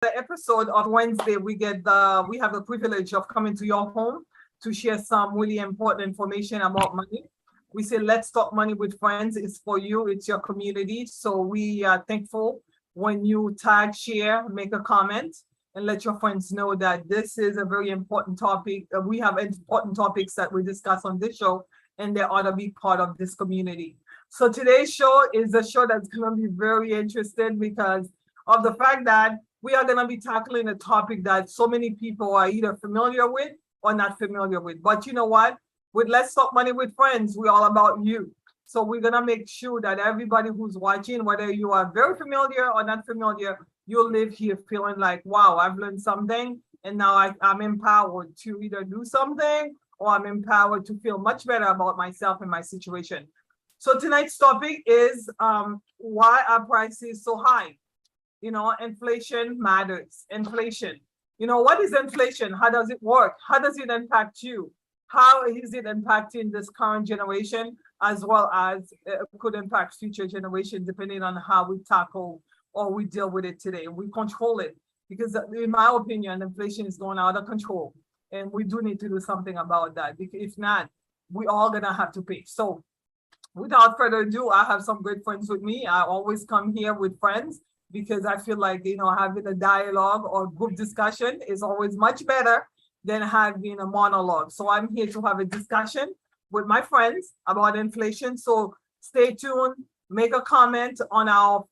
The episode of Wednesday, we have the privilege of coming to your home to share some really important information about money. We say let's talk money with friends. It's for you, it's your community. So we are thankful when you tag, share, make a comment, and let your friends know that this is a very important topic. We have important topics that we discuss on this show, and they ought to be part of this community. So today's show is a show that's going to be very interesting because of the fact that we are going to be tackling a topic that so many people are either familiar with or not familiar with. But you know what? With Let's Talk Money with Friends, we're all about you. So we're going to make sure that everybody who's watching, whether you are very familiar or not familiar, you'll live here feeling like, wow, I've learned something. And now I'm empowered to either do something or I'm empowered to feel much better about myself and my situation. So tonight's topic is why are prices so high? Inflation matters. Inflation. What is inflation? How does it work? How does it impact you? How is it impacting this current generation as well as it could impact future generations depending on how we tackle or we deal with it today. We control it because in my opinion, inflation is going out of control and we do need to do something about that because if not, we all gonna have to pay. So without further ado, I have some great friends with me. I always come here with friends because I feel like, having a dialogue or group discussion is always much better than having a monologue. So I'm here to have a discussion with my friends about inflation. So stay tuned, make a comment on our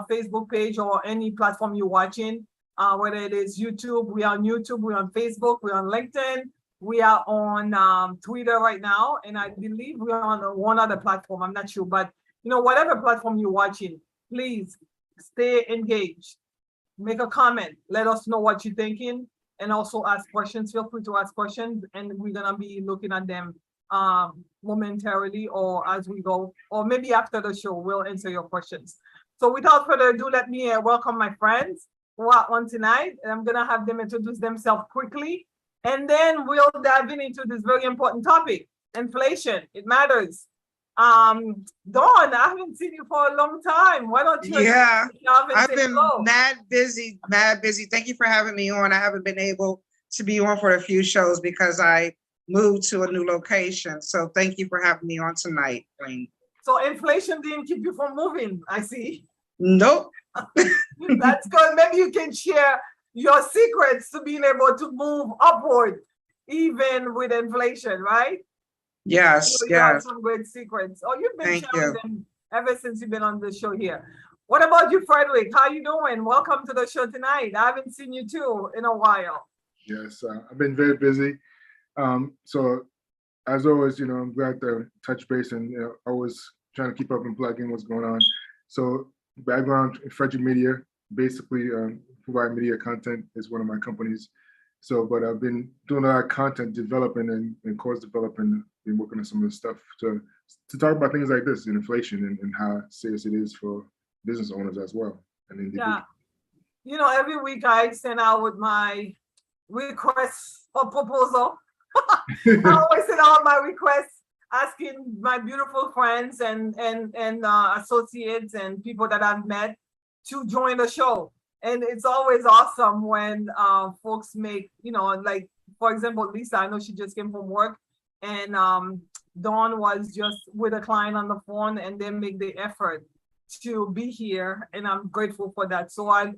Facebook page or any platform you're watching, whether it is YouTube, we're on YouTube, we're on Facebook, we're on LinkedIn, we are on Twitter right now, and I believe we're on one other platform, I'm not sure, but whatever platform you're watching, please stay engaged, make a comment, let us know what you're thinking, and also ask questions. Feel free to ask questions, and we're gonna be looking at them momentarily or as we go, or maybe after the show, we'll answer your questions. So without further ado, let me welcome my friends who are on tonight, and I'm gonna have them introduce themselves quickly, and then we'll dive into this very important topic, inflation. It matters. Dawn, I haven't seen you for a long time. Why don't you? Yeah, I've been mad busy. Thank you for having me on. I haven't been able to be on for a few shows because I moved to a new location. So thank you for having me on tonight, Wayne. So inflation didn't keep you from moving, I see. Nope. That's good. Maybe you can share your secrets to being able to move upward, even with inflation, right? Yes, you have some great secrets. Oh, you've been sharing them ever since you've been on the show here. What about you, Frederick? How you doing? Welcome to the show tonight. I haven't seen you too in a while. Yes, I've been very busy. So as always, I'm glad to touch base and always trying to keep up and plug in what's going on. So background, Frederick Media, basically provide media content is one of my companies. So, but I've been doing a lot of content developing and course developing, been working on some of the stuff to talk about things like this and inflation and how serious it is for business owners as well. And individuals. Yeah. Every week I send out with my requests for proposal. I always send out my requests asking my beautiful friends and associates and people that I've met to join the show. And it's always awesome when folks make, like, for example, Lisa, I know she just came from work and Dawn was just with a client on the phone and they make the effort to be here. And I'm grateful for that. So I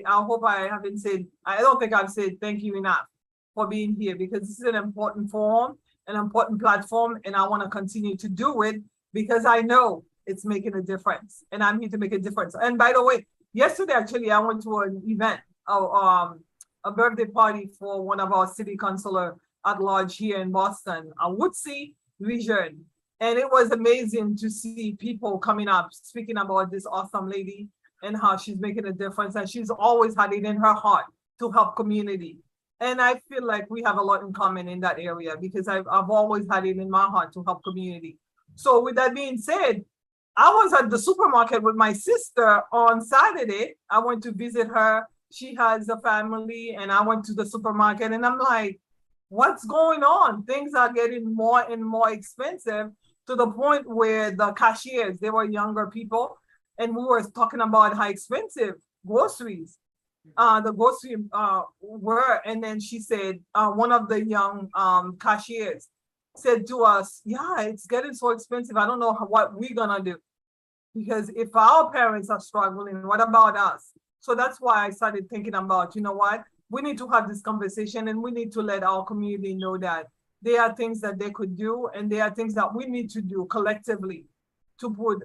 hope I haven't said, I don't think I've said thank you enough for being here because this is an important forum, an important platform. And I want to continue to do it because I know it's making a difference and I'm here to make a difference. And by the way, yesterday, actually, I went to an event, a birthday party for one of our city councilor at large here in Boston, Woodsy Vision. And it was amazing to see people coming up, speaking about this awesome lady and how she's making a difference. And she's always had it in her heart to help community. And I feel like we have a lot in common in that area because I've always had it in my heart to help community. So with that being said, I was at the supermarket with my sister on Saturday. I went to visit her. She has a family and I went to the supermarket and I'm like, what's going on? Things are getting more and more expensive to the point where the cashiers, they were younger people and we were talking about how expensive groceries the grocery were, and then she said, one of the young cashiers said to us, yeah, it's getting so expensive. I don't know what we're gonna do. Because if our parents are struggling, what about us? So that's why I started thinking about, you know what, we need to have this conversation and we need to let our community know that there are things that they could do and there are things that we need to do collectively to put,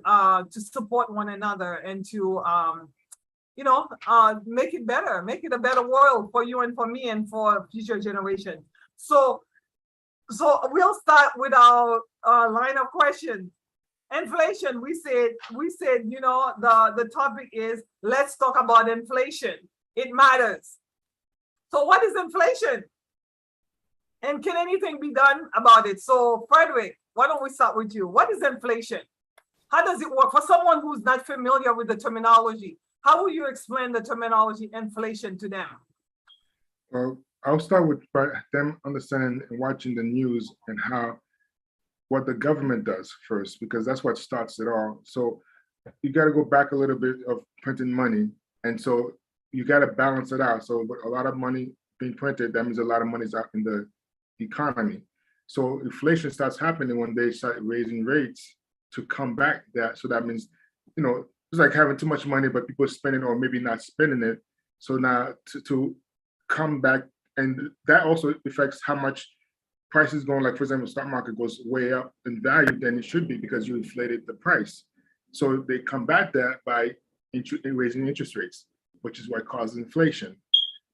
to support one another and to, make it better, make it a better world for you and for me and for future generations. So we'll start with our line of questions. Inflation, we said, the topic is, let's talk about inflation. It matters. So what is inflation? And can anything be done about it? So Frederick, why don't we start with you? What is inflation? How does it work? For someone who's not familiar with the terminology, how will you explain the terminology inflation to them? Well, I'll start with them understanding and watching the news and what the government does first, because that's what starts it all. So you got to go back a little bit of printing money. And so you got to balance it out. So with a lot of money being printed, that means a lot of money is out in the economy. So inflation starts happening when they start raising rates to combat that. So that means, it's like having too much money, but people are spending or maybe not spending it. So now to come back, and that also affects how much prices going, like for example, stock market goes way up in value than it should be because you inflated the price. So they combat that by raising interest rates, which is what causes inflation.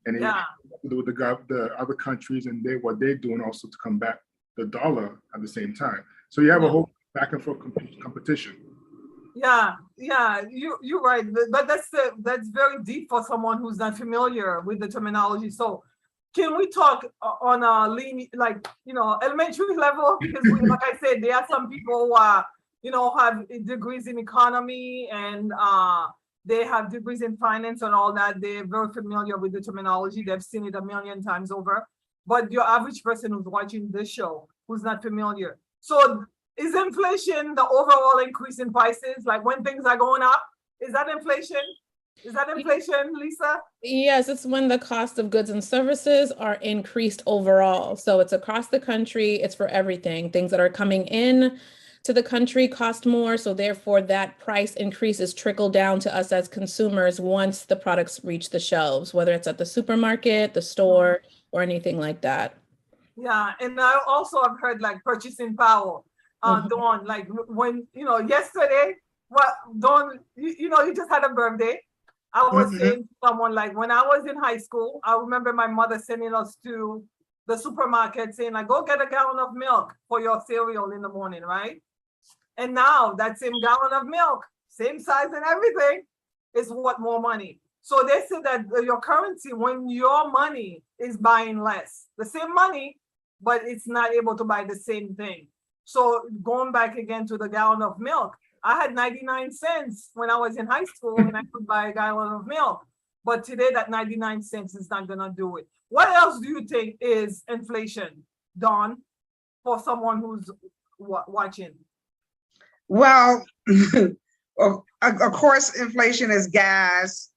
And it has to do with the other countries and what they're doing also to combat the dollar at the same time. So you have a whole back and forth competition. Yeah, you're right. But that's very deep for someone who's not familiar with the terminology. So can we talk on a elementary level? Because like I said, there are some people who are, have degrees in economy and they have degrees in finance and all that. They're very familiar with the terminology. They've seen it a million times over. But your average person who's watching this show, who's not familiar. So is inflation the overall increase in prices? Like when things are going up, is that inflation? Is that inflation, Lisa? Yes, it's when the cost of goods and services are increased overall. So it's across the country, it's for everything. Things that are coming in to the country cost more. So therefore that price increase is trickled down to us as consumers once the products reach the shelves, whether it's at the supermarket, the store, or anything like that. Yeah, and I also have heard like purchasing power. Dawn, like when, yesterday, Dawn, you just had a birthday. I was saying to someone, like when I was in high school, I remember my mother sending us to the supermarket saying, like, go get a gallon of milk for your cereal in the morning, right? And now that same gallon of milk, same size and everything, is what more money. So they said that your currency, when your money is buying less, the same money, but it's not able to buy the same thing. So going back again to the gallon of milk, I had 99 cents when I was in high school and I could buy a gallon of milk. But today that 99 cents is not gonna do it. What else do you think is inflation, Dawn, for someone who's watching? Well, of course, inflation is gas,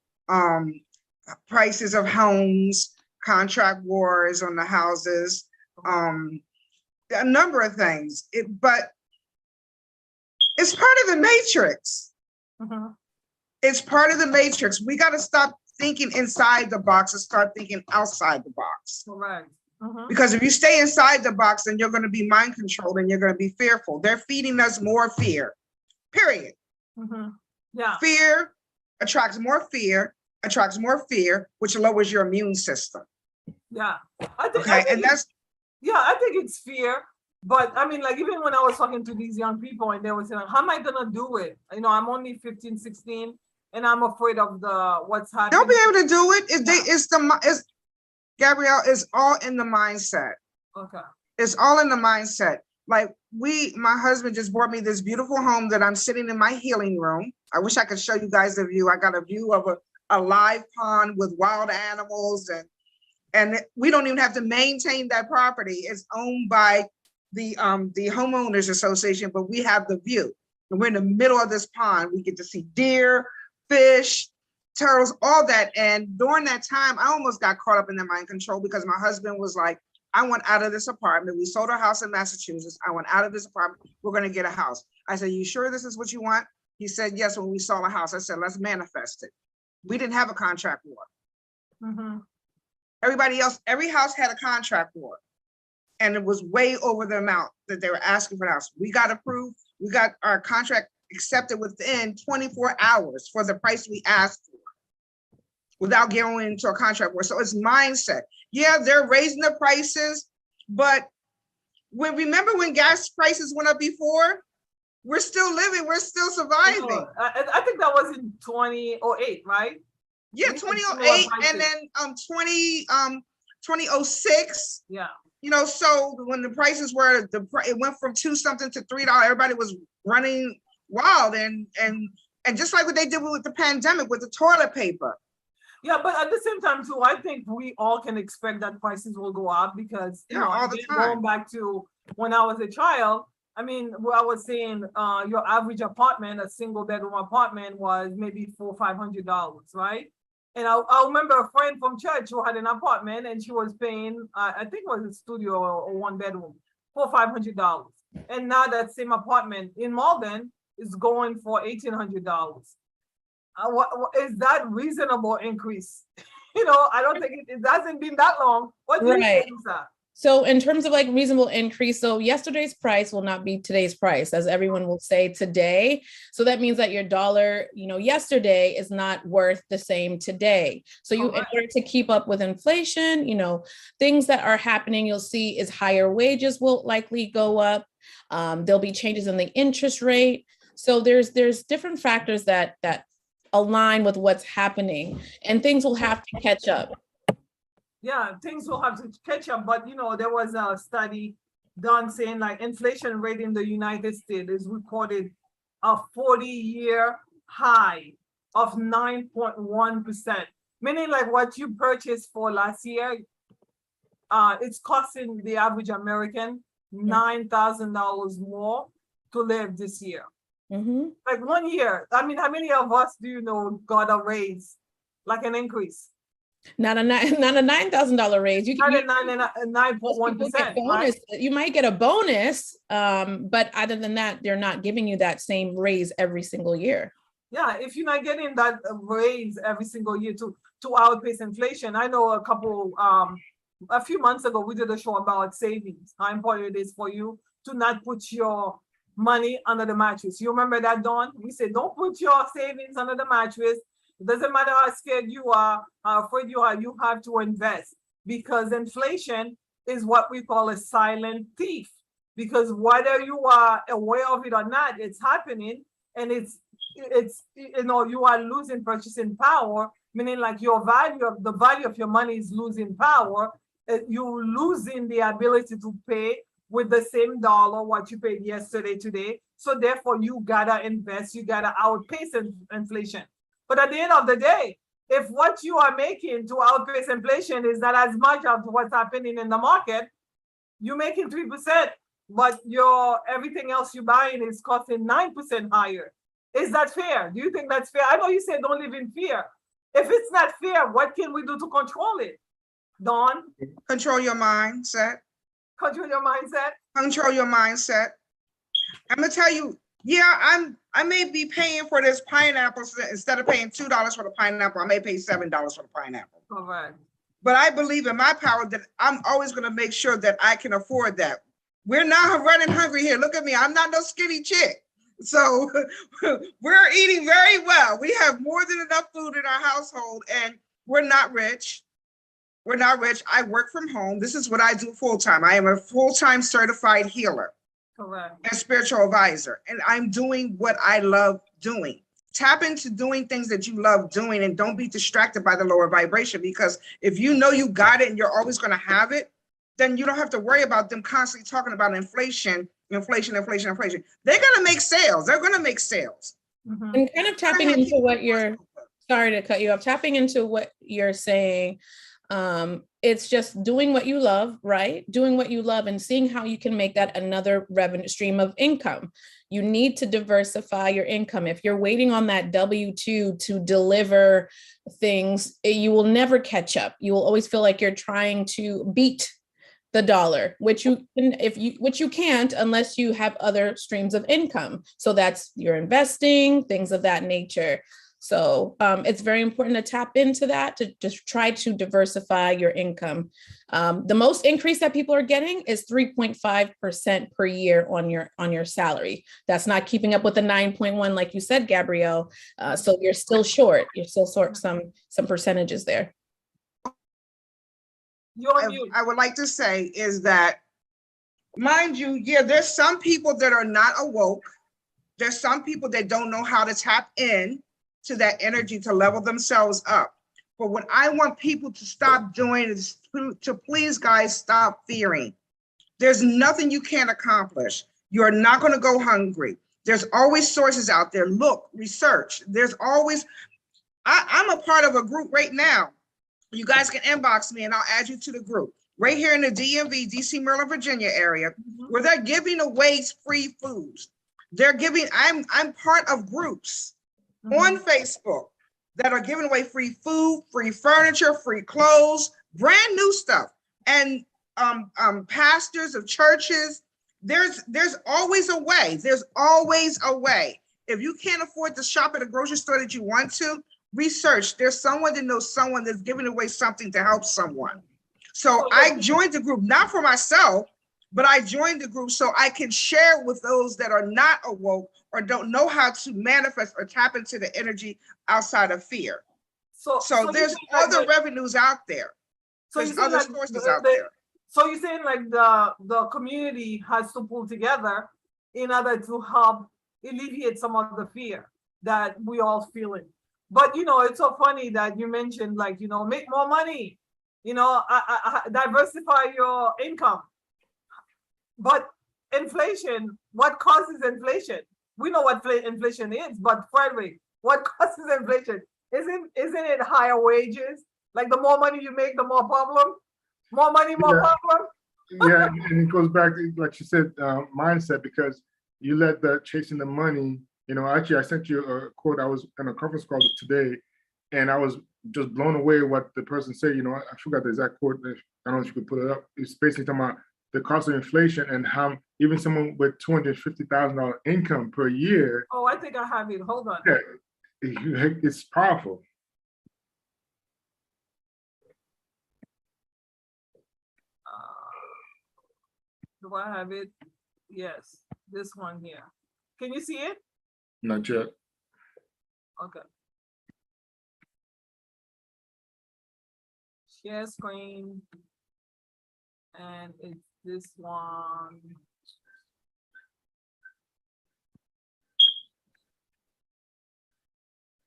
prices of homes, contract wars on the houses, a number of things. But it's part of the matrix. It's part of the matrix. We got to stop thinking inside the box and start thinking outside the box. Correct. Because if you stay inside the box, then you're going to be mind controlled and you're going to be fearful. They're feeding us more fear, period. Yeah. Fear attracts more fear, which lowers your immune system. Yeah. I think it's fear. But I mean, like, even when I was talking to these young people and they were saying, how am I going to do it? I'm only 15, 16, and I'm afraid of what's happening. They'll be able to do it. Gabrielle, it's all in the mindset. Okay. It's all in the mindset. Like my husband just bought me this beautiful home that I'm sitting in my healing room. I wish I could show you guys the view. I got a view of a live pond with wild animals and we don't even have to maintain that property. It's owned by the homeowners association, but we have the view. And we're in the middle of this pond. We get to see deer, fish, turtles, all that. And during that time, I almost got caught up in the mind control because my husband was like, I want out of this apartment. We sold our house in Massachusetts. I want out of this apartment. We're going to get a house. I said, you sure this is what you want? He said, yes, when we saw a house. I said, let's manifest it. We didn't have a contract war. Mm-hmm. Everybody else, every house had a contract war. And it was way over the amount that they were asking for the house. We got approved. We got our contract accepted within 24 hours for the price we asked for without going into a contract war. So it's mindset. Yeah, they're raising the prices, but remember when gas prices went up before? We're still living, we're still surviving. I think that was in 2008, right? Yeah, 2008 and then 2006. Yeah. You know, so when the prices were, it went from $2 something to $3, everybody was running wild and just like what they did with the pandemic with the toilet paper. Yeah, but at the same time too, I think we all can expect that prices will go up because you know, all the time. going back to when I was a child, I mean, what I was saying, your average apartment, a single bedroom apartment was maybe $400-500, right? And I remember a friend from church who had an apartment and she was paying, I think it was a studio or one bedroom, $400-500. And now that same apartment in Malden is going for $1,800. Is that reasonable increase? You know, I don't think it hasn't been that long. What do you think, Lisa? So in terms of like reasonable increase, so yesterday's price will not be today's price, as everyone will say today. So that means that your dollar, you know, yesterday is not worth the same today. So you, in order to keep up with inflation, you know, things that are happening, you'll see is higher wages will likely go up. There'll be changes in the interest rate. So there's different factors that align with what's happening, and things will have to catch up. Yeah, things will have to catch up, but you know, there was a study done saying like inflation rate in the United States is recorded a 40-year high of 9.1%, meaning like what you purchased for last year, it's costing the average American $9,000 more to live this year. Mm-hmm. Like 1 year. I mean, how many of us do you know got a raise, like an increase? Not a $9,000 raise. You Not can a 9.1%, right? You might get a bonus, but other than that, they're not giving you that same raise every single year. Yeah, if you're not getting that raise every single year to outpace inflation. I know a few months ago, we did a show about savings, how important it is for you to not put your money under the mattress. You remember that, Dawn? We said, don't put your savings under the mattress. It doesn't matter how scared you are, how afraid you are, you have to invest, because inflation is what we call a silent thief. Because whether you are aware of it or not, it's happening, and it's you know, you are losing purchasing power, meaning like the value of your money is losing power. You're losing the ability to pay with the same dollar what you paid yesterday, today. So therefore, you gotta invest, you gotta outpace inflation. But at the end of the day, if what you are making to outpace inflation is not as much of what's happening in the market, you're making 3%, but everything else you're buying is costing 9% higher. Is that fair? Do you think that's fair? I know you said don't live in fear. If it's not fair, what can we do to control it? Dawn? Control your mindset. Control your mindset? Control your mindset. I'm gonna tell you, yeah, I may be paying for this pineapple instead of paying $2 for the pineapple. I may pay $7 for the pineapple. All right. But I believe in my power that I'm always going to make sure that I can afford that. We're not running hungry here. Look at me. I'm not no skinny chick. So we're eating very well. We have more than enough food in our household, and we're not rich. We're not rich. I work from home. This is what I do full time. I am a full-time certified healer. Correct. And spiritual advisor. And I'm doing what I love doing. Tap into doing things that you love doing, and don't be distracted by the lower vibration, because if you know you got it and you're always going to have it, then you don't have to worry about them constantly talking about inflation. They're going to make sales. They're going to make sales. Mm-hmm. And kind of tapping into what you're, sorry to cut you off, tapping into what you're saying. It's just doing what you love, right? Doing what you love and seeing how you can make that another revenue stream of income. You need to diversify your income. If you're waiting on that W-2 to deliver things, you will never catch up. You will always feel like you're trying to beat the dollar, which you can't unless you have other streams of income. So that's your investing, things of that nature. So it's very important to tap into that, to just try to diversify your income. The most increase that people are getting is 3.5% per year on your salary. That's not keeping up with the 9.1, like you said, Gabrielle. So you're still short. You're still short some percentages there. I would like to say is that, mind you, yeah, there's some people that are not awoke. There's some people that don't know how to tap in to that energy to level themselves up. But what I want people to stop doing is to please, guys, stop fearing. There's nothing you can't accomplish. You're not going to go hungry. There's always sources out there. Look, research. There's always, I'm a part of a group right now. You guys can inbox me and I'll add you to the group right here in the DMV, DC, Maryland, Virginia area, where they're giving away free foods. They're giving, I'm part of groups on Facebook that are giving away free food, free furniture, free clothes, brand new stuff. And pastors of churches, there's always a way. There's always a way. If you can't afford to shop at a grocery store that you want to, research. There's someone that knows someone that's giving away something to help someone. So I joined the group, not for myself, but I joined the group so I can share with those that are not awoke or don't know how to manifest or tap into the energy outside of fear. So there's other revenues out there. There's other sources out there. So you're saying like the community has to pull together in order to help alleviate some of the fear that we all feeling. But, you know, it's so funny that you mentioned, like, you know, make more money, you know, diversify your income. But inflation, what causes inflation? We know what inflation is, but Frederick, what causes inflation? Isn't it higher wages? Like the more money you make, the more problem? More money, more problem? Yeah, and it goes back to, like you said, mindset, because you let the chasing the money. You know, actually, I sent you a quote. I was in a conference call today, and I was just blown away what the person said. You know, I forgot the exact quote. I don't know if you could put it up. It's basically talking about the cost of inflation and how even someone with $250,000 income per year. Oh, I think I have it. Hold on. Yeah, it's powerful. Do I have it? Yes, this one here. Can you see it? Not yet. Okay. Share screen. And it's this one.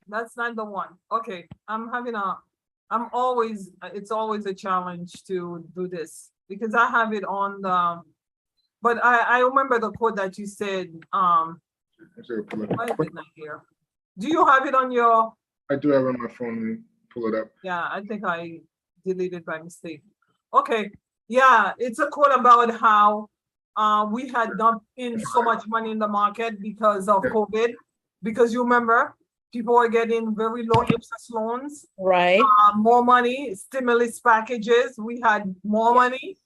That's not the one. Okay, it's always a challenge to do this because I have it on the, but I remember the quote that you said, why is it not here? Do you have it on your? I do have it on my phone. And pull it up. Yeah, I think I deleted by mistake. Okay, yeah, it's a quote about how we had dumped in so much money in the market because of COVID. Because you remember, people were getting very low interest loans. Right. More money, stimulus packages. We had more money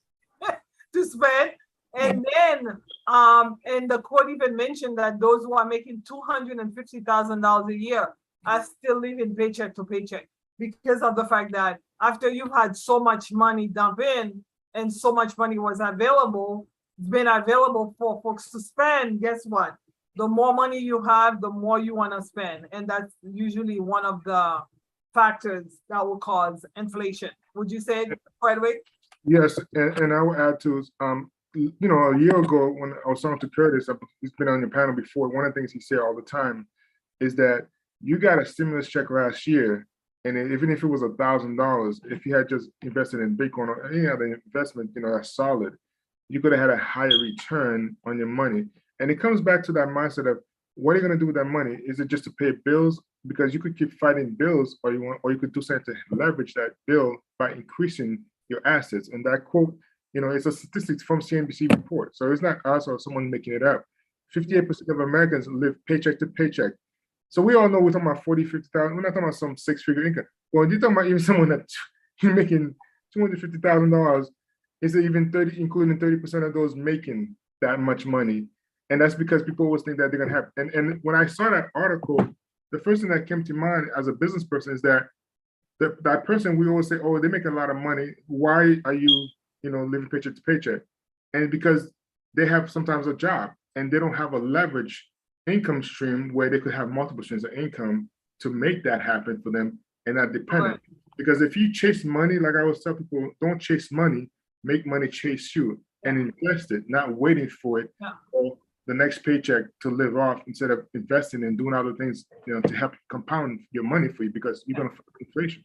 to spend. And then, and the quote even mentioned that those who are making $250,000 a year are still living paycheck to paycheck because of the fact that after you've had so much money dump in and so much money was available, it's been available for folks to spend, guess what? The more money you have, the more you want to spend. And that's usually one of the factors that will cause inflation. Would you say, Frederick? Yes, and I will add to, you know, a year ago when I was talking to Curtis, he's been on your panel before, one of the things he said all the time is that you got a stimulus check last year, and even if it was $1,000, if you had just invested in Bitcoin or any other investment, you know, that's solid, you could have had a higher return on your money. And it comes back to that mindset of what are you going to do with that money? Is it just to pay bills, because you could keep fighting bills, or you could do something to leverage that bill by increasing your assets. And that quote, it's a statistics from CNBC report. So it's not us or someone making it up. 58% of Americans live paycheck to paycheck. So we all know we're talking about 40, 50,000. We're not talking about some six-figure income. Well, you're talking about even someone that's making $250,000, is even 30, including 30% of those making that much money. And that's because people always think that they're gonna have. And when I saw that article, the first thing that came to mind as a business person is that that person, we always say, oh, they make a lot of money. Why are you, living paycheck to paycheck? And because they have sometimes a job and they don't have a leverage income stream where they could have multiple streams of income to make that happen for them and not dependent. Right. Because if you chase money, like I always tell people, don't chase money, make money chase you and invest it, not waiting for it or the next paycheck to live off instead of investing and doing other things, to help compound your money for you, because you're gonna fight inflation.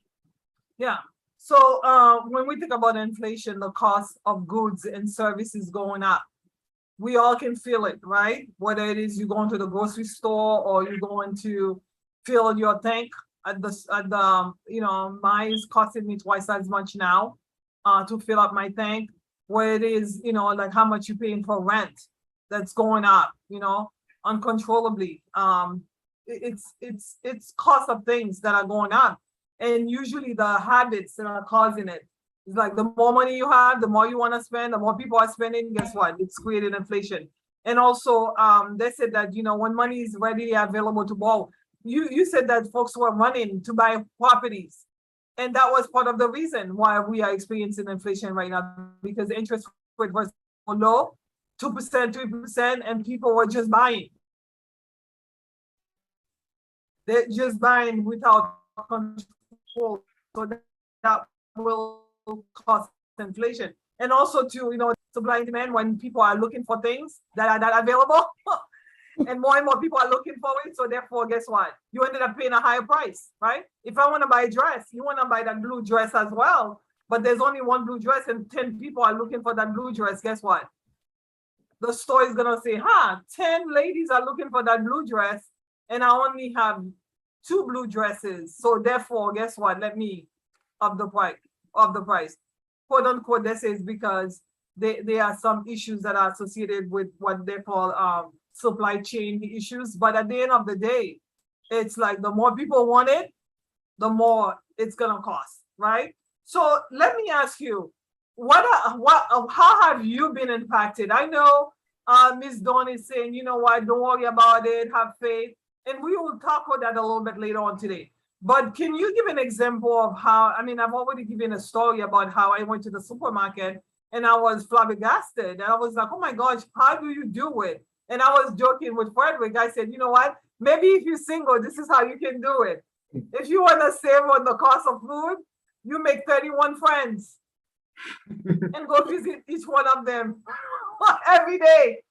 Yeah. So when we think about inflation, the cost of goods and services going up, we all can feel it, right? Whether it is you going to the grocery store or you're going to fill your tank at the mine is costing me twice as much now to fill up my tank. Where it is, like how much you're paying for rent that's going up, uncontrollably. It's cost of things that are going up. And usually the habits that are causing it. It's like the more money you have, the more you want to spend, the more people are spending, guess what? It's creating inflation. And also, they said that, when money is readily available to borrow, you said that folks were running to buy properties. And that was part of the reason why we are experiencing inflation right now, because the interest rate was low, 2%, 3%, and people were just buying. They're just buying without control. So that will cause inflation. And also to, supply and demand, when people are looking for things that are not available and more people are looking for it. So therefore, guess what? You ended up paying a higher price, right? If I want to buy a dress, you want to buy that blue dress as well, but there's only one blue dress and 10 people are looking for that blue dress. Guess what? The store is going to say, 10 ladies are looking for that blue dress and I only have 2 blue dresses. So therefore, guess what? Let me up the price. Quote unquote, this is because there are some issues that are associated with what they call supply chain issues. But at the end of the day, it's like the more people want it, the more it's gonna cost, right? So let me ask you, how have you been impacted? I know Ms. Dawn is saying, you know what, don't worry about it, have faith. And we will talk about that a little bit later on today. But can you give an example of how, I've already given a story about how I went to the supermarket and I was flabbergasted. And I was like, oh my gosh, how do you do it? And I was joking with Frederick. I said, you know what? Maybe if you're single, this is how you can do it. If you want to save on the cost of food, you make 31 friends and go visit each one of them every day.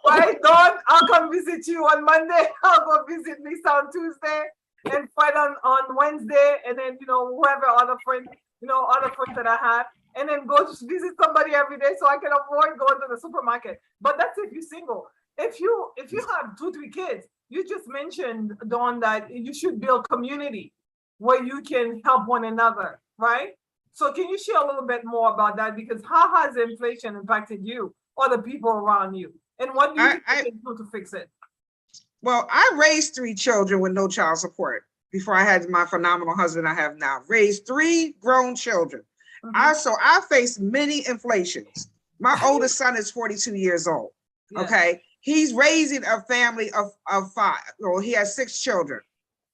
Right, Dawn? I'll come visit you on Monday. I'll go visit Lisa on Tuesday and Fred on Wednesday. And then, whoever other friends that I have. And then go to visit somebody every day so I can avoid going to the supermarket. But that's if you're single. If you have 2, 3 kids, you just mentioned, Dawn, that you should build community where you can help one another, right? So can you share a little bit more about that? Because how has inflation impacted you or the people around you? And what do you think you can do to fix it? Well, I raised 3 children with no child support before I had my phenomenal husband I have now. Raised 3 grown children. So I faced many inflations. My oldest son is 42 years old. Yeah. Okay. He's raising a family of 5. Well, he has 6 children.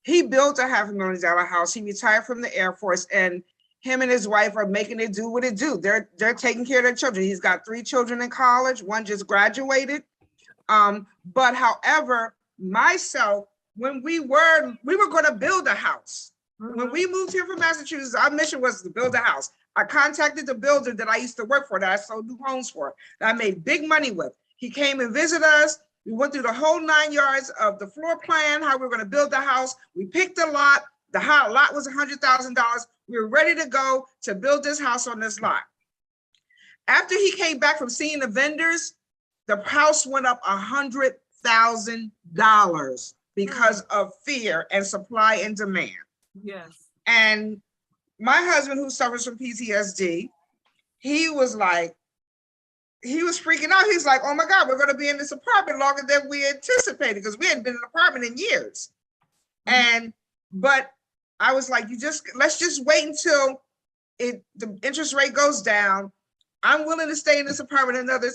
He built a $500,000 house. He retired from the Air Force, and him and his wife are making it do what it do. They're taking care of their children. He's got 3 children in college. One just graduated. But however, myself, when we were going to build a house. When we moved here from Massachusetts, our mission was to build a house. I contacted the builder that I used to work for, that I sold new homes for, that I made big money with. He came and visited us. We went through the whole 9 yards of the floor plan, how we were going to build the house. We picked a lot. The lot was $100,000. We were ready to go to build this house on this lot. After he came back from seeing the vendors, the house went up $100,000 because of fear and supply and demand. Yes. And my husband, who suffers from PTSD, he was freaking out. He's like, oh my God, we're going to be in this apartment longer than we anticipated because we hadn't been in an apartment in years. But I was like, let's just wait until the interest rate goes down. I'm willing to stay in this apartment another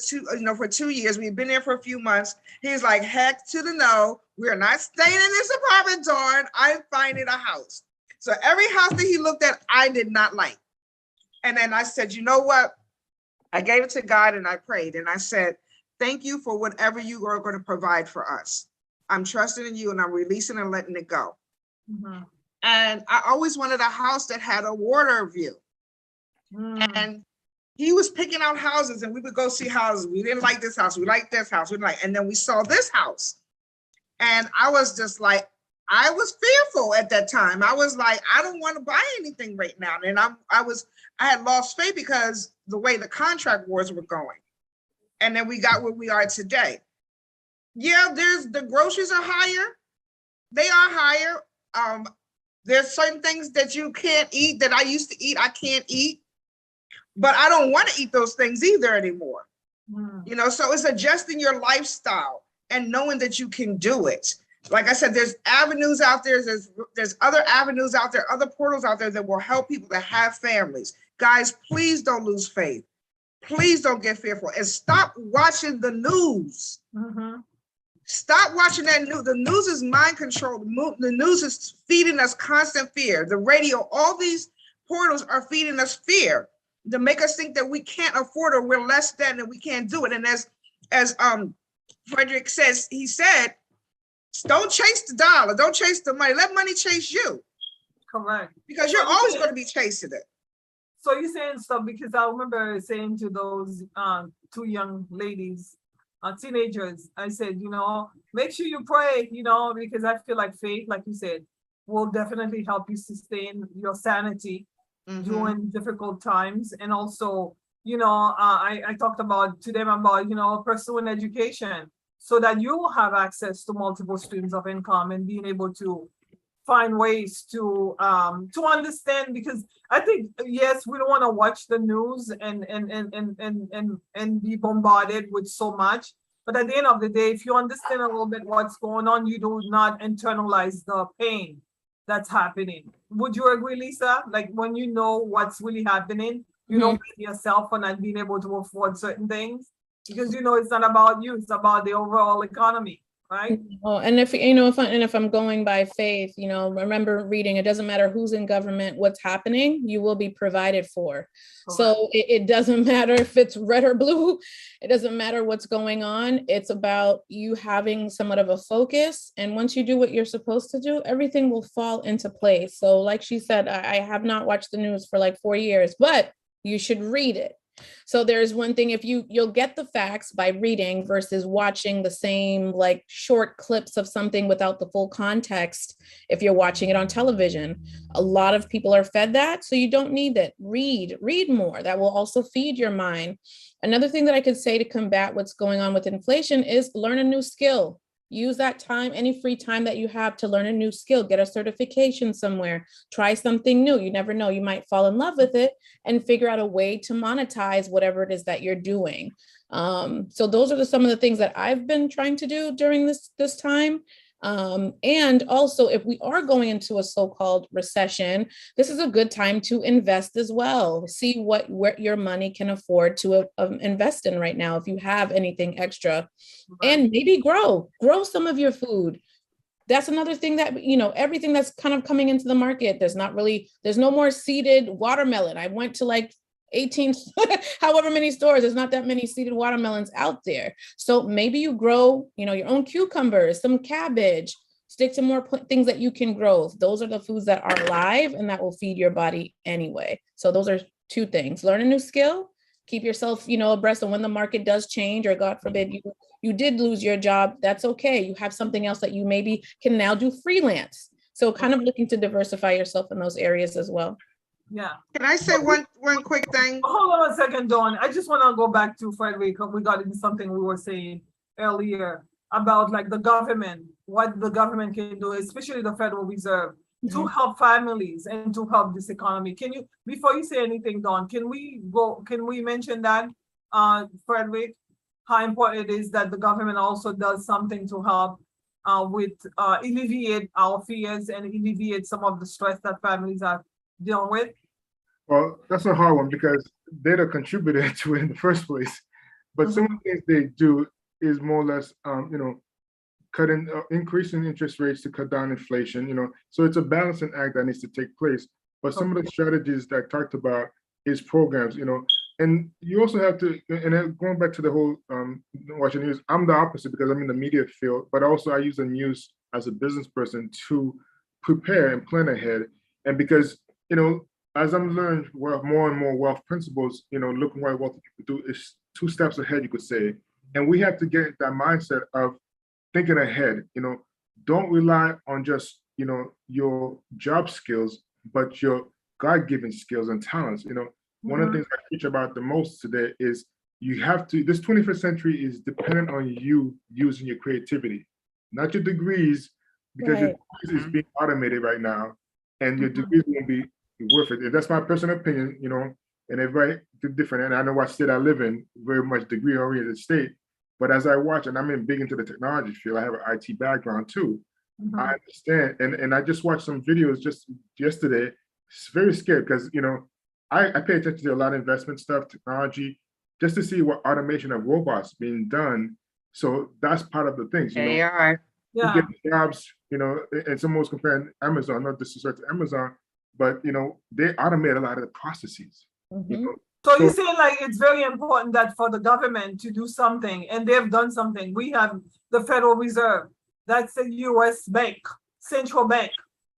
for 2 years. We've been there for a few months. He's like, heck to the no. We're not staying in this apartment, Dawn. I'm finding a house. So every house that he looked at, I did not like. And then I said, you know what? I gave it to God and I prayed. And I said, thank you for whatever you are going to provide for us. I'm trusting in you and I'm releasing and letting it go. Mm-hmm. And I always wanted a house that had a water view. And he was picking out houses and we would go see houses. We didn't like this house. We liked this house. And then we saw this house. And I was just like, I was fearful at that time. I was like, I don't want to buy anything right now. And I had lost faith because the way the contract wars were going. And then we got where we are today. Yeah, the groceries are higher. They are higher. There's certain things that you can't eat that I used to eat, I can't eat. But I don't want to eat those things either anymore. So it's adjusting your lifestyle and knowing that you can do it. Like I said, there's avenues out there. There's other avenues out there, other portals out there that will help people that have families. Guys, please don't lose faith. Please don't get fearful and stop watching the news. Stop watching that news. The news is mind controlled. The news is feeding us constant fear. The radio, all these portals are feeding us fear to make us think that we can't afford or we're less than and we can't do it. And as Frederick says, he said, don't chase the dollar, don't chase the money, let money chase you. Correct. Because you're always going to be chasing it. So you're saying stuff because I remember saying to those two young ladies, teenagers, I said, make sure you pray, because I feel like faith, like you said, will definitely help you sustain your sanity during difficult times. And also, I talked to them about, pursuing education so that you will have access to multiple streams of income and being able to find ways to understand, because I think, yes, we don't want to watch the news and be bombarded with so much. But at the end of the day, if you understand a little bit what's going on, you do not internalize the pain that's happening. Would you agree, Lisa? Like when you know what's really happening, you don't blame yourself for not being able to afford certain things because it's not about you, it's about the overall economy. Right. Oh, and if I'm going by faith, remember reading, it doesn't matter who's in government, what's happening, you will be provided for. Correct. So it doesn't matter if it's red or blue. It doesn't matter what's going on. It's about you having somewhat of a focus. And once you do what you're supposed to do, everything will fall into place. So like she said, I have not watched the news for like 4 years, but you should read it. So there's one thing, if you'll get the facts by reading versus watching the same like short clips of something without the full context. If you're watching it on television, a lot of people are fed that. So you don't need that. Read more. That will also feed your mind. Another thing that I could say to combat what's going on with inflation is learn a new skill. Use that time, any free time that you have to learn a new skill, get a certification somewhere, try something new. You never know, you might fall in love with it and figure out a way to monetize whatever it is that you're doing. So those are some of the things that I've been trying to do during this time. And also, if we are going into a so-called recession, this is a good time to invest as well. See what your money can afford to invest in right now if you have anything extra, and maybe grow some of your food. That's another thing that, everything that's kind of coming into the market, there's no more seeded watermelon. I went to like 18, however many stores, there's not that many seeded watermelons out there. So maybe you grow, your own cucumbers, some cabbage, stick to more things that you can grow. Those are the foods that are alive and that will feed your body anyway. So those are two things. Learn a new skill, keep yourself, abreast of when the market does change, or God forbid you did lose your job. That's okay. You have something else that you maybe can now do freelance. So kind of looking to diversify yourself in those areas as well. Yeah. Can I say one quick thing? Hold on a second, Dawn. I just want to go back to Frederick regarding something we were saying earlier. about like the government, what the government can do, especially the Federal Reserve, to help families and to help this economy. Can you, before you say anything, Dawn, can we mention that, Frederick, how important it is that the government also does something to help with alleviate our fears and alleviate some of the stress that families are dealing with? Well, that's a hard one because they're the contributor to it in the first place. But some of the things they do is more or less, increasing interest rates to cut down inflation, so it's a balancing act that needs to take place. But some of the strategies that I talked about is programs, and you also have to, and then going back to the whole watching news, I'm the opposite because I'm in the media field, but also I use the news as a business person to prepare and plan ahead. And because, as I'm learning more and more wealth principles, looking what wealthy people do is 2 steps ahead, you could say. And we have to get that mindset of thinking ahead, don't rely on just, your job skills, but your God-given skills and talents. One of the things I preach about the most today is you have to, this 21st century is dependent on you using your creativity, not your degrees, because your degrees is being automated right now and your degrees won't be worth it. And that's my personal opinion, and everybody different. And I know what state I live in, very much degree-oriented state. But as I watch, and I'm big into the technology field, I have an IT background too. I understand, and I just watched some videos just yesterday. It's very scary because I pay attention to a lot of investment stuff, technology, just to see what automation of robots being done. So that's part of the things. AI. Yeah. You get jobs, and someone's comparing Amazon, not disrespect to Amazon, but they automate a lot of the processes. So you're saying like it's very important that for the government to do something, and they've done something. We have the Federal Reserve, that's the U.S. bank, central bank.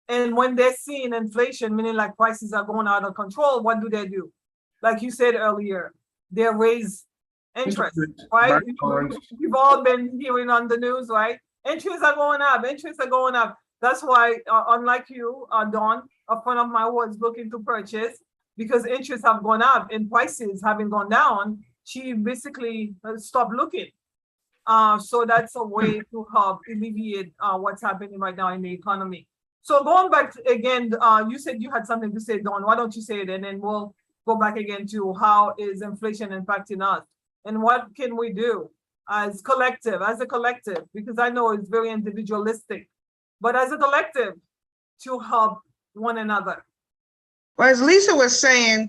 And when they're seeing inflation, meaning like prices are going out of control, what do? Like you said earlier, they raise interest, right? We've all been hearing on the news, right? Interests are going up. That's why, unlike you, Dawn, a friend of mine was looking to purchase, because interests have gone up and prices haven't gone down, she basically stopped looking. So that's a way to help alleviate what's happening right now in the economy. So going back again, you said you had something to say, Dawn. Why don't you say it, and then we'll go back again to how is inflation impacting us, and what can we do as a collective, because I know it's very individualistic, but as a collective to help one another. Well, as Lisa was saying,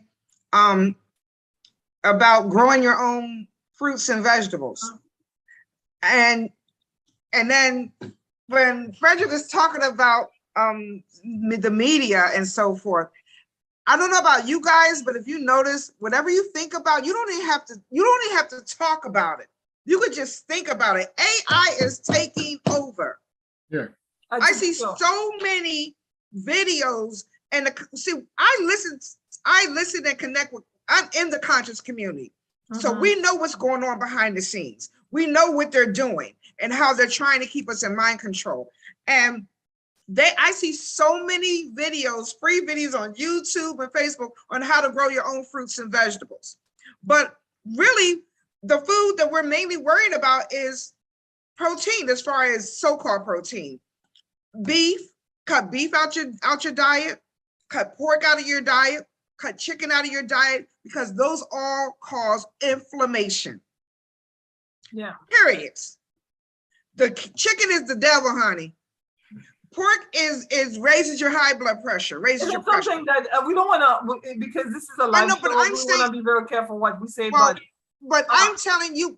about growing your own fruits and vegetables. And then when Frederick is talking about the media and so forth, I don't know about you guys, but if you notice, whatever you think about, you don't even have to talk about it. You could just think about it. AI is taking over. Yeah. I see so many videos, and I listen and connect with, I'm in the conscious community. So we know what's going on behind the scenes. We know what they're doing and how they're trying to keep us in mind control. And I see so many videos, free videos on YouTube and Facebook on how to grow your own fruits and vegetables. But really, the food that we're mainly worried about is protein, as far as so-called protein. Beef, cut beef out your diet, cut pork out of your diet, cut chicken out of your diet, because those all cause inflammation. Yeah. Periods. The chicken is the devil, honey. Pork is raises your high blood pressure, raises your pressure. Something that we don't want to, because this is a live show, we want to be very careful what we say. Well, but I'm telling you,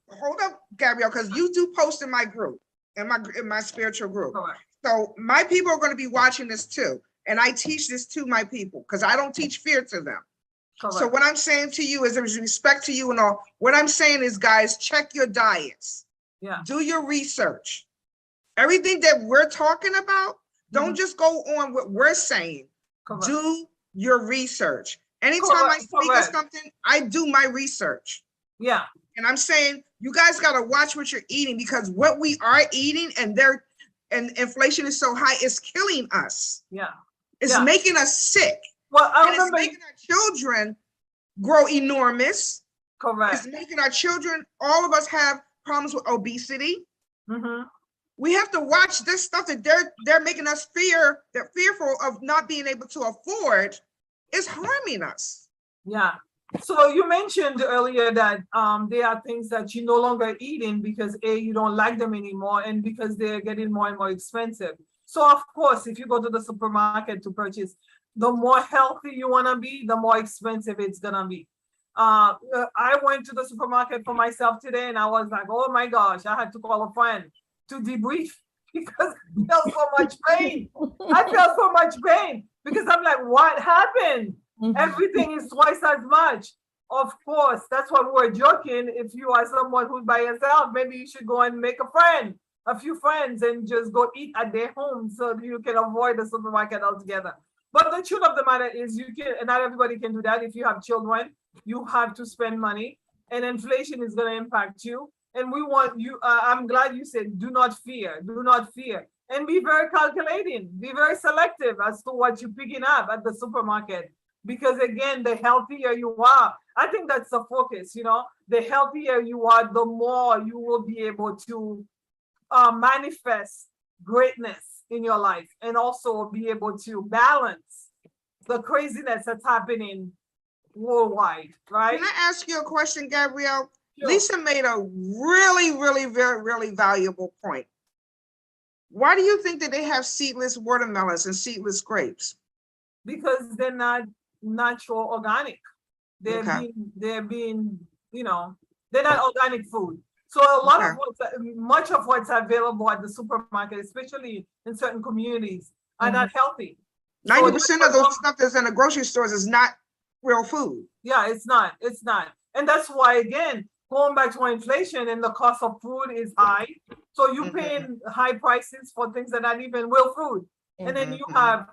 hold up, Gabrielle, because you do post in my group, in my spiritual group. Correct. So my people are going to be watching this too. And I teach this to my people because I don't teach fear to them. Correct. So what I'm saying to you is there's respect to you and all. What I'm saying is, guys, check your diets. Yeah. Do your research. Everything that we're talking about, don't just go on what we're saying. Correct. Do your research. Anytime I speak of something, I do my research. Yeah. And I'm saying you guys got to watch what you're eating, because what we are eating and inflation is so high, it's killing us. Yeah. It's making us sick. Well, I remember, it's making our children grow enormous. Correct. It's making our children, all of us have problems with obesity. Mhm. We have to watch this stuff that they're making us they're fearful of not being able to afford is harming us. Yeah. So you mentioned earlier that there are things that you no longer eating because A, you don't like them anymore, and because they're getting more and more expensive. So of course, if you go to the supermarket to purchase, the more healthy you want to be, the more expensive it's gonna be. I went to the supermarket for myself today, and I was like, oh my gosh, I had to call a friend to debrief because I felt so much pain. I felt so much pain because I'm like, what happened? Everything is twice as much. Of course, that's why we were joking. If you are someone who's by yourself, maybe you should go and make a few friends, and just go eat at their home so you can avoid the supermarket altogether. But the truth of the matter is, you can, and not everybody can do that. If you have children, you have to spend money, and inflation is going to impact you. And we want you, I'm glad you said, do not fear, and be very calculating, be very selective as to what you're picking up at the supermarket. Because again, the healthier you are, I think that's the focus, the healthier you are, the more you will be able to manifest greatness in your life, and also be able to balance the craziness that's happening worldwide, right? Can I ask you a question, Gabrielle? Sure. Lisa made a really valuable point. Why do you think that they have seedless watermelons and seedless grapes? Because they're not natural organic. They're Okay. being, they're not organic food. So a lot of much of what's available at the supermarket, especially in certain communities, are not healthy. 90% of those stuff that's in the grocery stores is not real food. Yeah, it's not. And that's why, again, going back to inflation, and the cost of food is high. So you're paying high prices for things that are not even real food. And then you have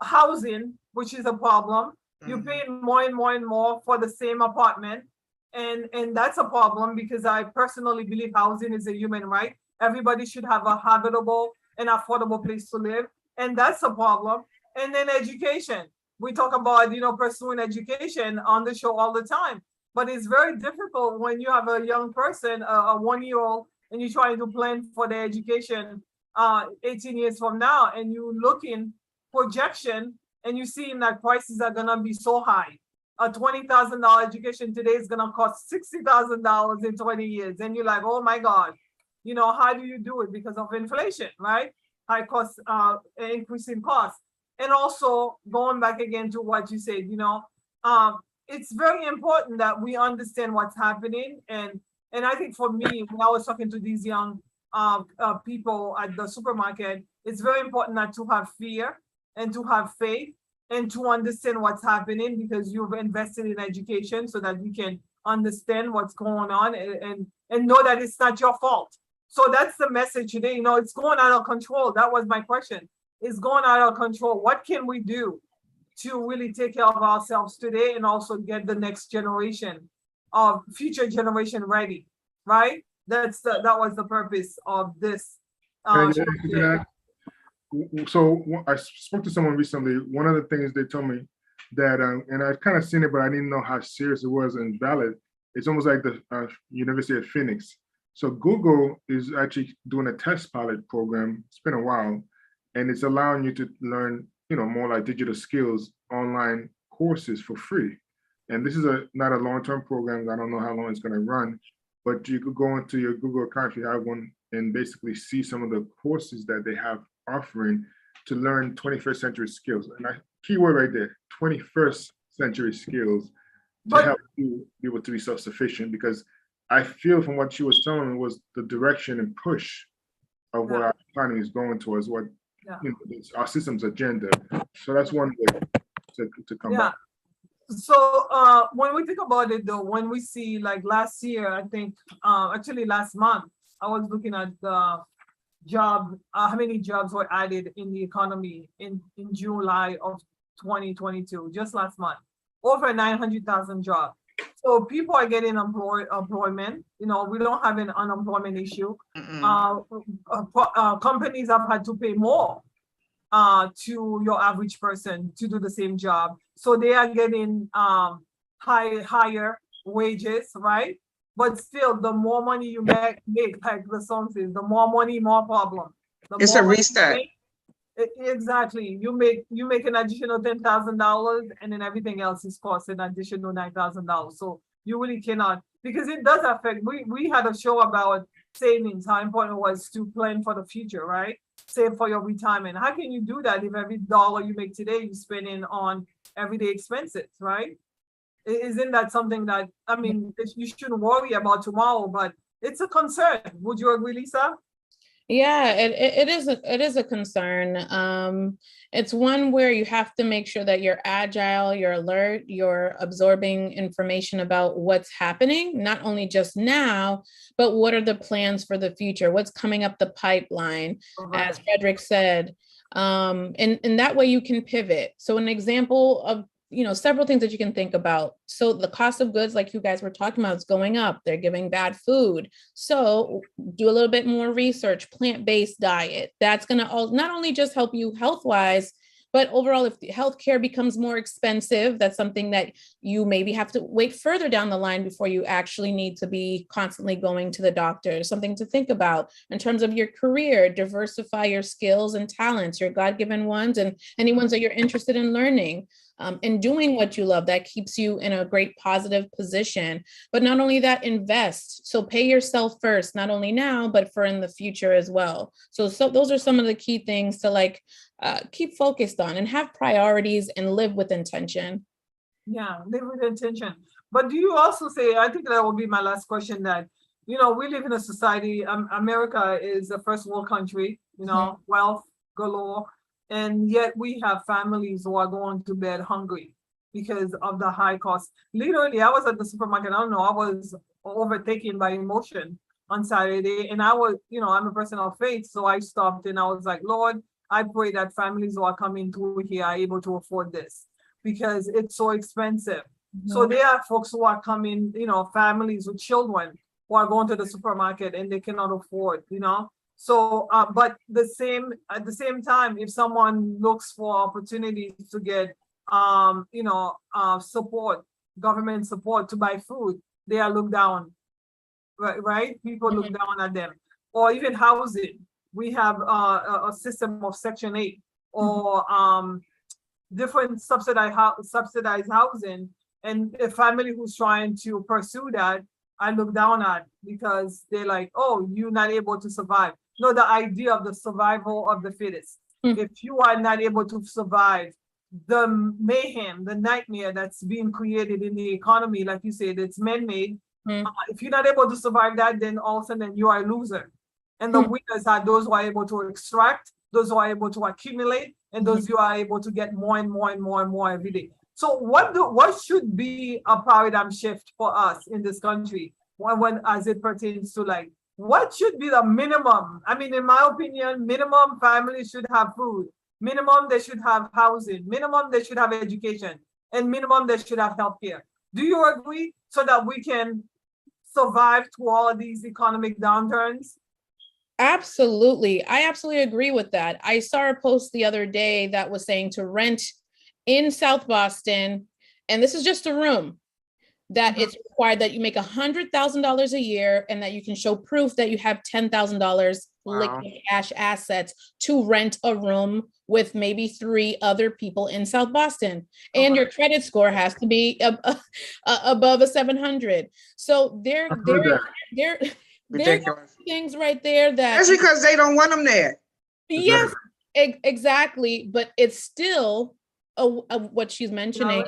housing, which is a problem. You're paying more and more and more for the same apartment. And that's a problem, because I personally believe housing is a human right. Everybody should have a habitable and affordable place to live. And that's a problem. And then education. We talk about, pursuing education on the show all the time. But it's very difficult when you have a young person, a 1-year-old, and you're trying to plan for their education 18 years from now, and you looking projection, and you're seeing that prices are gonna be so high. A $20,000 education today is gonna cost $60,000 in 20 years. And you're like, oh my God, how do you do it? Because of inflation, right? High cost, increasing costs. And also going back again to what you said, it's very important that we understand what's happening. And I think for me, when I was talking to these young people at the supermarket, it's very important not to have fear, and to have faith, and to understand what's happening, because you've invested in education so that you can understand what's going on, and know that it's not your fault. So that's the message today. It's going out of control. That was my question. It's going out of control. What can we do to really take care of ourselves today, and also get the next generation of future generation ready, right? That was the purpose of this. So I spoke to someone recently. One of the things they told me that, and I've kind of seen it, but I didn't know how serious it was and valid. It's almost like the University of Phoenix. So Google is actually doing a test pilot program. It's been a while, and it's allowing you to learn, more like digital skills, online courses for free. And this is not a long-term program. I don't know how long it's going to run, but you could go into your Google account if you have one, and basically see some of the courses that they have offering to learn 21st century skills. And keyword right there, 21st century skills, to help you be able to be self-sufficient. Because I feel from what she was telling me was the direction and push of what our economy is going towards, what it's our system's agenda. So that's one way to come back. So when we think about it, though, when we see, like last year, I think actually last month, I was looking at the how many jobs were added in the economy in July of 2022, just last month, over 900,000 jobs. So people are getting employment. We don't have an unemployment issue. Companies have had to pay more to your average person to do the same job. So they are getting higher wages, right? But still, the more money you make like the song says, the more money, more problem. The It's more a money you reset. make, exactly. You make an additional $10,000 and then everything else is cost an additional $9,000. So you really cannot, because it does affect, we had a show about savings, how important it was to plan for the future, right? Save for your retirement. How can you do that if every dollar you make today, you spending on everyday expenses, right? Isn't that something that, I mean, you shouldn't worry about tomorrow, but it's a concern. Would you agree, Lisa? Yeah, it is a concern. It's one where you have to make sure that you're agile, you're alert, you're absorbing information about what's happening, not only just now, but what are the plans for the future? What's coming up the pipeline, as Frederick said. And that way you can pivot. So an example of several things that you can think about. So the cost of goods, like you guys were talking about, is going up. They're giving bad food. So do a little bit more research, plant-based diet. That's going to not only just help you health-wise, but overall, if the healthcare becomes more expensive, that's something that you maybe have to wait further down the line before you actually need to be constantly going to the doctor. Something to think about in terms of your career, diversify your skills and talents, your God-given ones, and any ones that you're interested in learning. And doing what you love, that keeps you in a great positive position. But not only that, invest. So pay yourself first, not only now, but for in the future as well. So those are some of the key things to keep focused on and have priorities and live with intention. Yeah, live with intention. But do you also say, I think that will be my last question, that, we live in a society, America is a first world country, wealth galore. And yet we have families who are going to bed hungry because of the high cost. Literally, I was at the supermarket, I don't know, I was overtaken by emotion on Saturday. And I was, I'm a person of faith. So I stopped and I was like, Lord, I pray that families who are coming through here are able to afford this because it's so expensive. Mm-hmm. So there are folks who are coming, families with children who are going to the supermarket and they cannot afford, So, but at the same time, if someone looks for opportunities to get, support, government support to buy food, they are looked down, right? People look down at them, or even housing. We have a system of Section 8 or different subsidized housing, and a family who's trying to pursue that, I look down at because they're like, oh, you're not able to survive. No, the idea of the survival of the fittest. If you are not able to survive the mayhem, the nightmare that's being created in the economy, like you said, it's man-made. If you're not able to survive that, then all of a sudden you are a loser. And the winners are those who are able to extract, those who are able to accumulate, and those who are able to get more and more and more and more every day. So what should be a paradigm shift for us in this country when as it pertains to what should be the minimum? I mean, in my opinion, minimum families should have food, minimum they should have housing, minimum they should have education, and minimum they should have healthcare. Do you agree? So that we can survive through all of these economic downturns? Absolutely. I absolutely agree with that. I saw a post the other day that was saying to rent in South Boston, and this is just a room, that it's required that you make $100,000 a year and that you can show proof that you have $10,000 liquid cash assets to rent a room with maybe 3 other people in South Boston. And your credit score has to be above a 700. So there are things right there that— That's because they don't want them there. Yes, exactly. But it's still what she's mentioning,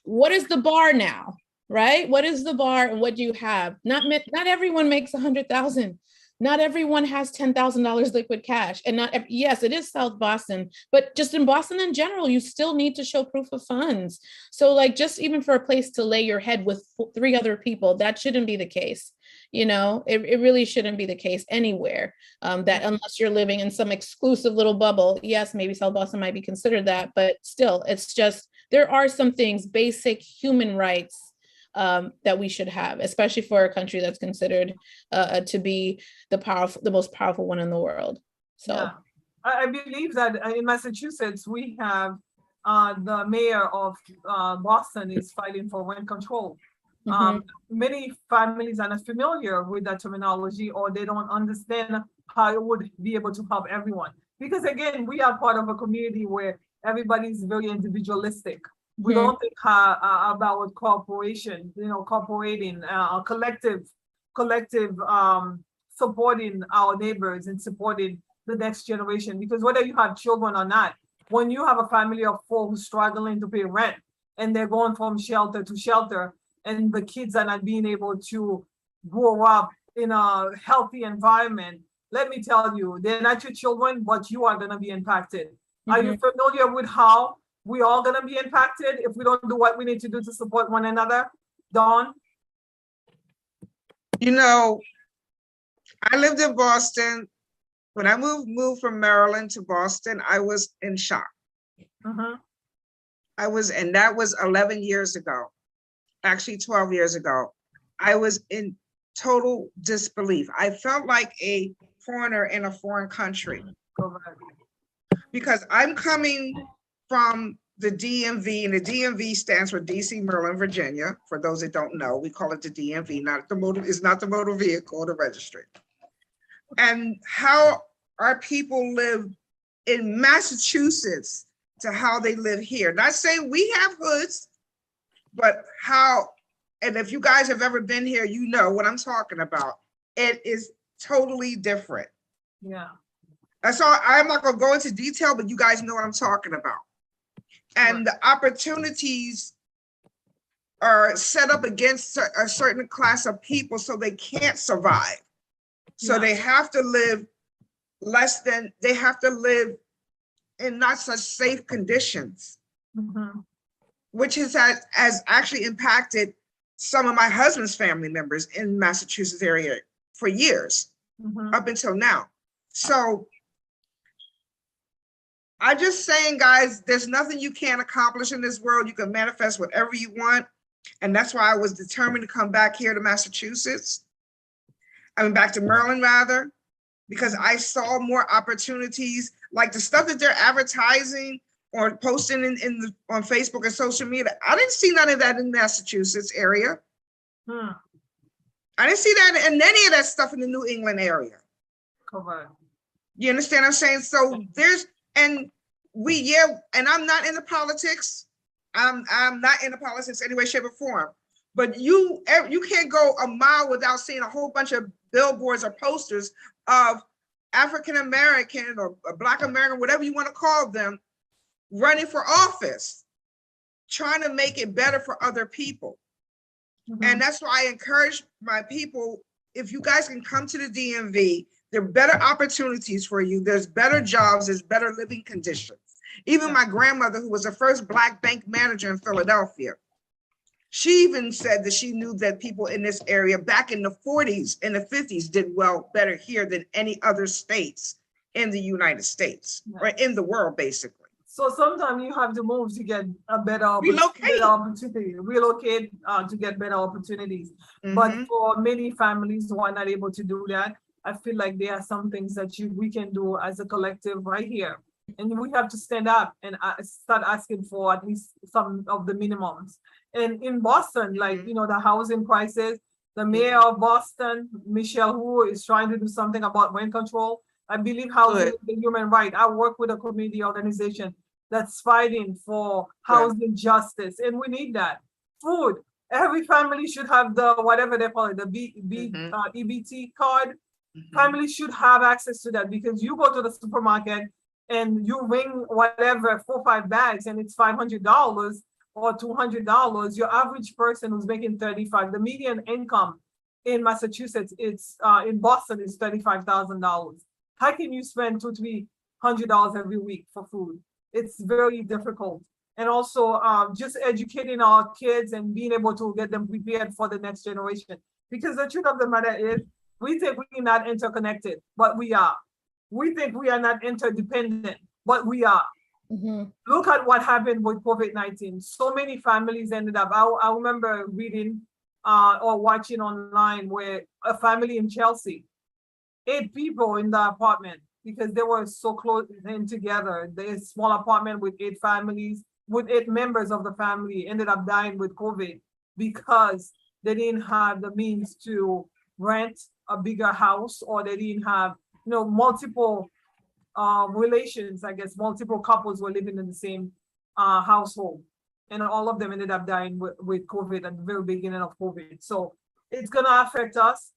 what is the bar now? Right? What is the bar and what do you have? Not everyone makes 100,000. Not everyone has $10,000 liquid cash. And yes, it is South Boston, but just in Boston in general, you still need to show proof of funds. So just even for a place to lay your head with 3 other people, that shouldn't be the case. It really shouldn't be the case anywhere, that unless you're living in some exclusive little bubble. Yes, maybe South Boston might be considered that, but still, it's just, there are some things, basic human rights, that we should have, especially for a country that's considered to be the most powerful one in the world. So yeah. I believe that in Massachusetts, we have the mayor of Boston is fighting for rent control. Many families are not familiar with that terminology, or they don't understand how it would be able to help everyone. Because again, we are part of a community where everybody's very individualistic. We don't think about cooperation, cooperating, collective supporting our neighbors and supporting the next generation. Because whether you have children or not, when you have a family of 4 who's struggling to pay rent and they're going from shelter to shelter, and the kids are not being able to grow up in a healthy environment, let me tell you, they're not your children, but you are going to be impacted. Are you familiar with how we all going to be impacted if we don't do what we need to do to support one another? Dawn? I lived in Boston. When I moved from Maryland to Boston, I was in shock. And that was 11 years ago, actually 12 years ago. I was in total disbelief. I felt like a foreigner in a foreign country because I'm coming from the DMV, and the DMV stands for DC, Maryland, Virginia. For those that don't know, we call it the DMV, it's not the motor vehicle, the registry. And how our people live in Massachusetts to how they live here. Not saying we have hoods, but how, and if you guys have ever been here, you know what I'm talking about. It is totally different. Yeah. That's all. I'm not gonna go into detail, but you guys know what I'm talking about. And the opportunities are set up against a certain class of people so they can't survive. So they have to live they have to live in not such safe conditions, which has actually impacted some of my husband's family members in Massachusetts area for years, up until now. So I'm just saying, guys, there's nothing you can't accomplish in this world. You can manifest whatever you want. And that's why I was determined to come back here to Massachusetts. I mean, back to Maryland rather, because I saw more opportunities, like the stuff that they're advertising or posting on Facebook and social media. I didn't see none of that in Massachusetts area. I didn't see that in any of that stuff in the New England area. You understand what I'm saying? So and I'm not into politics. I'm not into politics any way, shape, or form. But you can't go a mile without seeing a whole bunch of billboards or posters of African American or Black American, whatever you want to call them, running for office, trying to make it better for other people. And that's why I encourage my people, if you guys can come to the DMV, there are better opportunities for you. There's better jobs, there's better living conditions. Even my grandmother, who was the first Black bank manager in Philadelphia, she even said that she knew that people in this area back in the 40s and the 50s did better here than any other states in the United States, or in the world, basically. So sometimes you have to move to get a better opportunity. Relocate to get better opportunities. But for many families who are not able to do that, I feel like there are some things that we can do as a collective right here. And we have to stand up and start asking for at least some of the minimums. And in Boston, like, the housing crisis, the mayor of Boston, Michelle Wu, is trying to do something about rent control. I believe housing is a human right. I work with a community organization that's fighting for housing justice, and we need that. Food. Every family should have the, whatever they call it, the EBT card. Families should have access to that, because you go to the supermarket and you ring whatever 4 or 5 bags and it's $500 or $200. Your average person who's making 35, the median income in Massachusetts, in Boston is $35,000. How can you spend $200-300 every week for food? It's very difficult. And also just educating our kids and being able to get them prepared for the next generation. Because the truth of the matter is, we think we're not interconnected, but we are. We think we are not interdependent, but we are. Look at what happened with COVID-19. So many families ended up, I remember reading or watching online where a family in Chelsea, 8 people in the apartment, because they were so close in together. The small apartment with 8 families, with 8 members of the family ended up dying with COVID because they didn't have the means to rent a bigger house, or they didn't have, multiple relations. I guess multiple couples were living in the same household, and all of them ended up dying with COVID at the very beginning of COVID. So it's gonna affect us.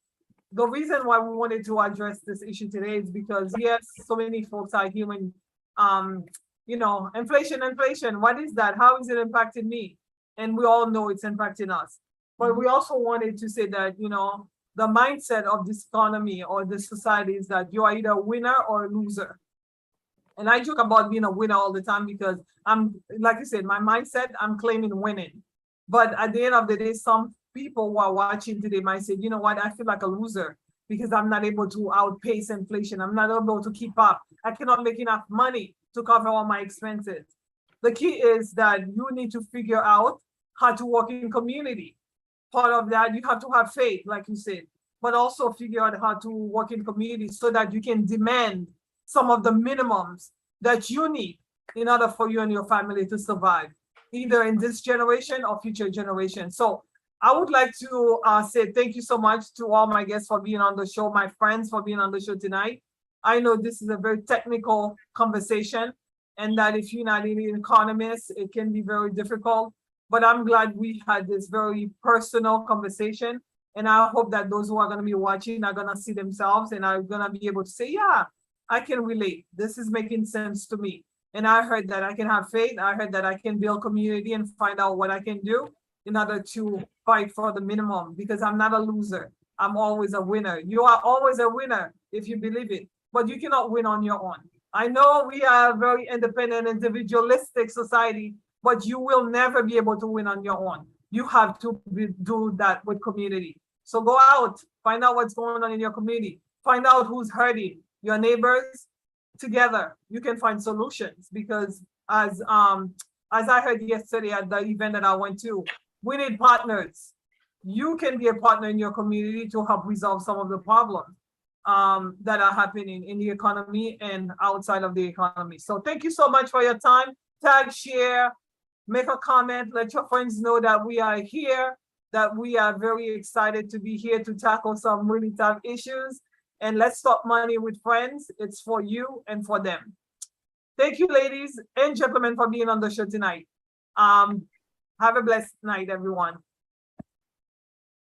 The reason why we wanted to address this issue today is because, yes, so many folks are hearing, inflation. What is that? How is it impacting me? And we all know it's impacting us. But we also wanted to say that, the mindset of this economy or this society is that you are either a winner or a loser. And I joke about being a winner all the time because I'm, like you said, my mindset, I'm claiming winning. But at the end of the day, some people who are watching today might say, you know what, I feel like a loser because I'm not able to outpace inflation. I'm not able to keep up. I cannot make enough money to cover all my expenses. The key is that you need to figure out how to work in community. Part of that, you have to have faith, like you said, but also figure out how to work in community so that you can demand some of the minimums that you need in order for you and your family to survive, either in this generation or future generations. So I would like to say thank you so much to all my guests for being on the show, my friends for being on the show tonight. I know this is a very technical conversation, and that if you're not an economist, it can be very difficult. But I'm glad we had this very personal conversation. And I hope that those who are going to be watching are going to see themselves and are going to be able to say, yeah, I can relate. This is making sense to me. And I heard that I can have faith. I heard that I can build community and find out what I can do in order to fight for the minimum, because I'm not a loser. I'm always a winner. You are always a winner if you believe it, but you cannot win on your own. I know we are a very independent, individualistic society, but you will never be able to win on your own. You have to do that with community. So go out, find out what's going on in your community, find out who's hurting, your neighbors. Together, you can find solutions, because as I heard yesterday at the event that I went to, we need partners. You can be a partner in your community to help resolve some of the problems that are happening in the economy and outside of the economy. So thank you so much for your time. Tag, share, make a comment, let your friends know that we are here, that we are very excited to be here to tackle some really tough issues. And Let's Talk Money with Friends. It's for you and for them. Thank you, ladies and gentlemen, for being on the show tonight. Have a blessed night, everyone.